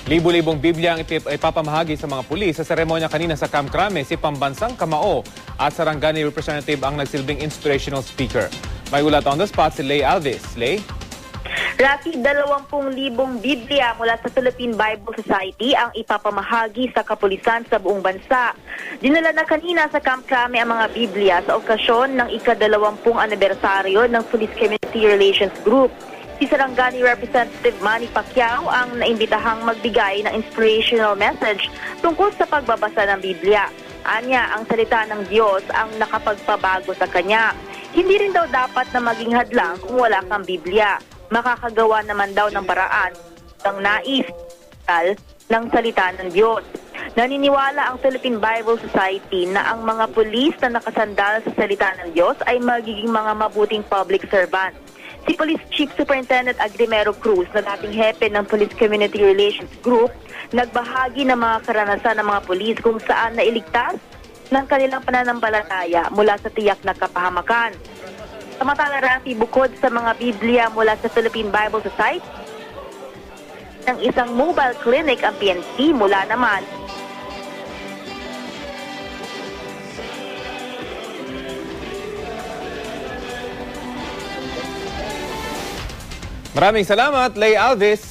Libo-libong Biblia ang ipapamahagi sa mga pulis sa seremonya kanina sa Camp Crame, si Pambansang Kamao at Sarangani Representative ang nagsilbing inspirational speaker. May ulat on the spot si Lay Alves. Lay? Rafi, 20,000 Biblia mula sa Philippine Bible Society ang ipapamahagi sa kapulisan sa buong bansa. Dinala na kanina sa Camp Crame ang mga Biblia sa okasyon ng ika-20 anibersaryo ng Police Community Relations Group. Si Sarangani Representative Manny Pacquiao ang naimbitahang magbigay ng inspirational message tungkol sa pagbabasa ng Biblia. Anya, ang salita ng Diyos ang nakapagpabago sa kanya. Hindi rin daw dapat na maging hadlang kung wala kang Biblia. Makakagawa naman daw ng paraan ng nais ng salita ng Diyos. Naniniwala ang Philippine Bible Society na ang mga pulis na nakasandal sa salita ng Diyos ay magiging mga mabuting public servant. Si Police Chief Superintendent Agrimero Cruz na dating hepe ng Police Community Relations Group, nagbahagi ng mga karanasan ng mga pulis kung saan nailigtas ng kanilang pananampalataya mula sa tiyak na kapahamakan. Samantala, Rafi, bukod sa mga Biblia mula sa Philippine Bible Society, ng isang mobile clinic ang PNP mula naman Maraming salamat, Lay Alves.